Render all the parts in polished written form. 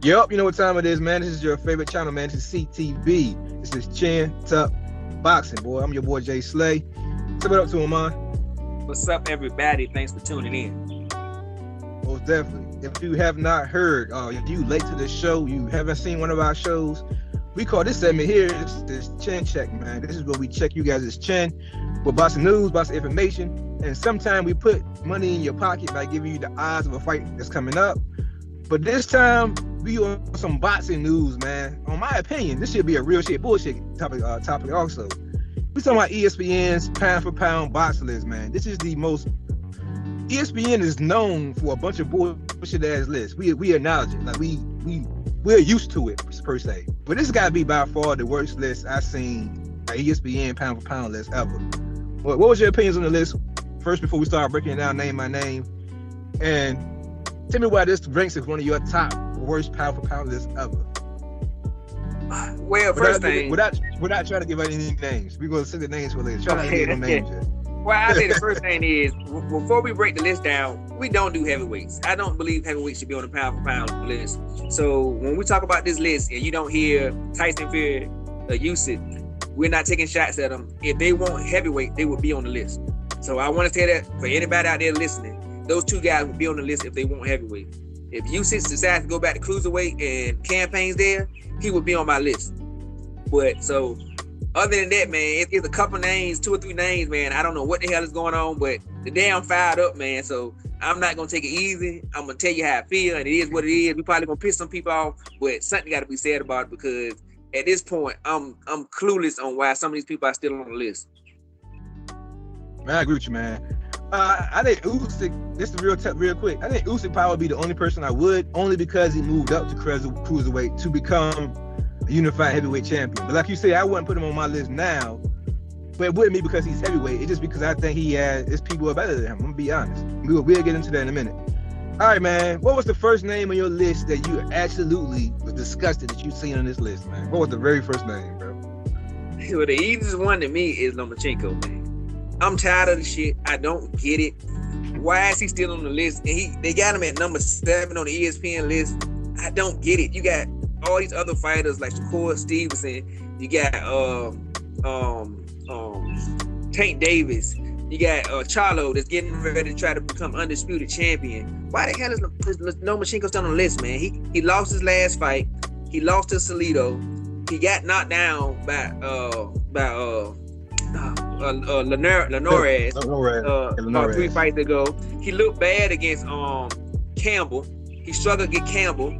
Yup, you know what time it is, man. This is your favorite channel, man. This is CTV. This is Chin Tuck Boxing, boy. I'm your boy Jay Slay. Say what up to him, man. What's up, everybody? Thanks for tuning in. Most definitely. If you have not heard, if you late to the show, you haven't seen one of our shows, we call this segment here, this Chin Check, man. This is where we check you guys' chin with boxing news, boxing information, and sometimes we put money in your pocket by giving you the odds of a fight that's coming up. But this time, we on some boxing news, man. On my opinion, this should be a real shit bullshit topic also. We talking about ESPN's pound for pound boxing list, man. This is the most. ESPN is known for a bunch of bullshit ass lists. We acknowledge it, like we're used to it per se. But this got to be by far the worst list I've seen, an ESPN pound for pound list ever. What was your opinions on the list first before we start breaking it down name by name? And tell me why this ranks as one of your top worst pound for pound lists ever. Well, first thing, without trying to give out any names, we're gonna say the names for later. Try to give them names. Well, I say the first thing is, before we break the list down, we don't do heavyweights. I don't believe heavyweights should be on the pound for pound list. So when we talk about this list and you don't hear Tyson Fury or Usyk, we're not taking shots at them. If they want heavyweight, they would be on the list. So I want to say that for anybody out there listening, those two guys would be on the list if they want heavyweight. If Usyk decides to go back to cruiserweight and campaigns there, he would be on my list. But so other than that, man, it's a couple names, 2 or 3 names, man. I don't know what the hell is going on, but today I'm fired up, man. So I'm not gonna take it easy. I'm gonna tell you how I feel, and it is what it is. We probably gonna piss some people off, but something got to be said about it because at this point, I'm clueless on why some of these people are still on the list. Man, I agree with you, man. I think Usyk, this is real quick. I think Usyk probably would be the only person I would, only because he moved up to cruiserweight to become a unified heavyweight champion. But like you say, I wouldn't put him on my list now, but it wouldn't be because he's heavyweight. It's just because I think his people are better than him. I'm gonna be honest. We'll get into that in a minute. All right, man. What was the first name on your list that you absolutely was disgusted that you seen on this list, man? What was the very first name, bro? Well, the easiest one to me is Lomachenko, man. I'm tired of the shit. I don't get it. Why is he still on the list? And they got him at number 7 on the ESPN list. I don't get it. You got all these other fighters like Shakur Stevenson. You got Tank Davis. You got Charlo that's getting ready to try to become undisputed champion. Why the hell is Lomachenko still on the list, man? He lost his last fight. He lost to Salido. He got knocked down by Linares about 3 fights ago. He looked bad against Campbell. He struggled against Campbell,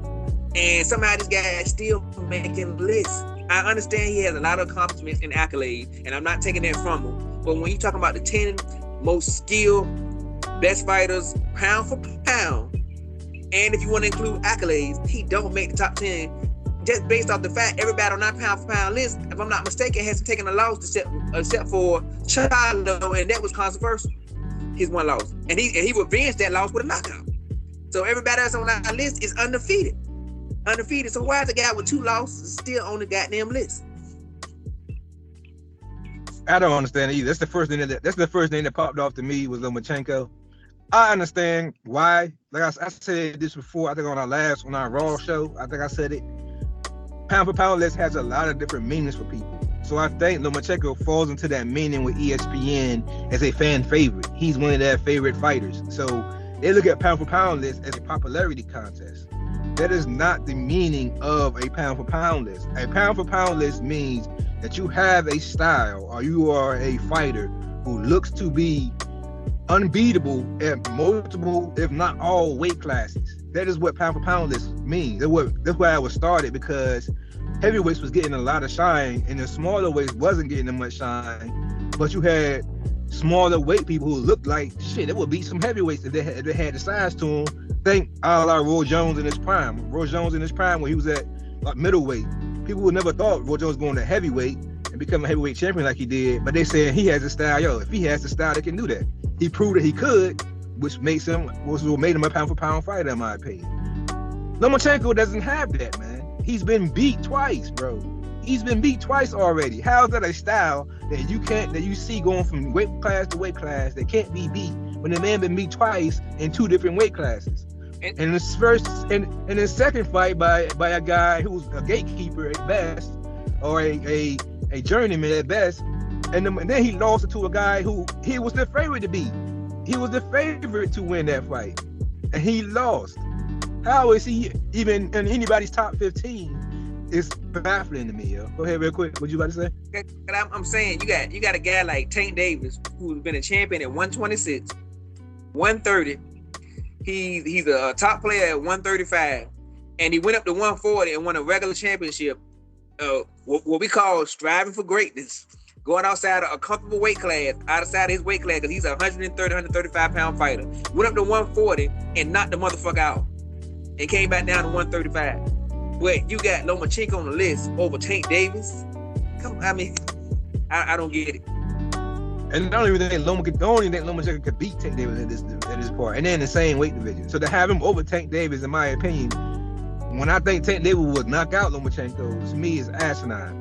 and somehow this guy is still making lists. I understand he has a lot of accomplishments and accolades, and I'm not taking that from him. But when you're talking about the 10 most skilled, best fighters, pound for pound, and if you want to include accolades, he don't make the top 10. Just based off the fact everybody on that pound for pound list, if I'm not mistaken, hasn't taken a loss except for Charlo, and that was controversial. His one loss, and he revenged that loss with a knockout. So everybody else on that list is undefeated. So why is the guy with 2 losses still on the goddamn list? I don't understand it either. That's the first thing that popped off to me was Lomachenko. I understand why. Like I said this before, I think on our Raw show, I think I said it. Pound for pound list has a lot of different meanings for people. So I think Lomachenko falls into that meaning with ESPN as a fan favorite. He's one of their favorite fighters. So they look at pound for pound list as a popularity contest. That is not the meaning of a pound for pound list. A pound for pound list means that you have a style or you are a fighter who looks to be unbeatable at multiple, if not all, weight classes. That is what pound for pound list means. That's why I was started, because heavyweights was getting a lot of shine and the smaller weights wasn't getting that much shine. But you had smaller weight people who looked like shit. It would beat some heavyweights if they had the size to them. Think a la Roy Jones in his prime. Roy Jones in his prime when he was at like middleweight. People would never thought Roy Jones was going to heavyweight and become a heavyweight champion like he did. But they said he has a style. Yo, if he has the style, they can do that. He proved that he could, which made him a pound for pound fighter, in my opinion. Lomachenko doesn't have that, man. He's been beat twice, bro. He's been beat twice already. How is that a style that you see going from weight class to weight class that can't be beat when the man been beat twice in 2 different weight classes? in his first, in his second fight by a guy who was a gatekeeper at best, or a journeyman at best, and then he lost it to a guy who he was the favorite to beat. He was the favorite to win that fight, and he lost. How is he even in anybody's top 15? It's baffling to me, yo. Go ahead real quick. What you about to say? I'm saying you got a guy like Tank Davis, who's been a champion at 126, 130. He's a top player at 135, and he went up to 140 and won a regular championship. What we call striving for greatness, going outside of a comfortable weight class, outside of his weight class, because he's a 130, 135 pound fighter. Went up to 140 and knocked the motherfucker out, and came back down to 135. But you got Lomachenko on the list over Tank Davis. Come, I mean, I don't get it. And I don't even think Lomachenko could beat Tank Davis at this part, and then the same weight division. So to have him over Tank Davis, in my opinion, when I think Tank Davis would knock out Lomachenko, to me is asinine.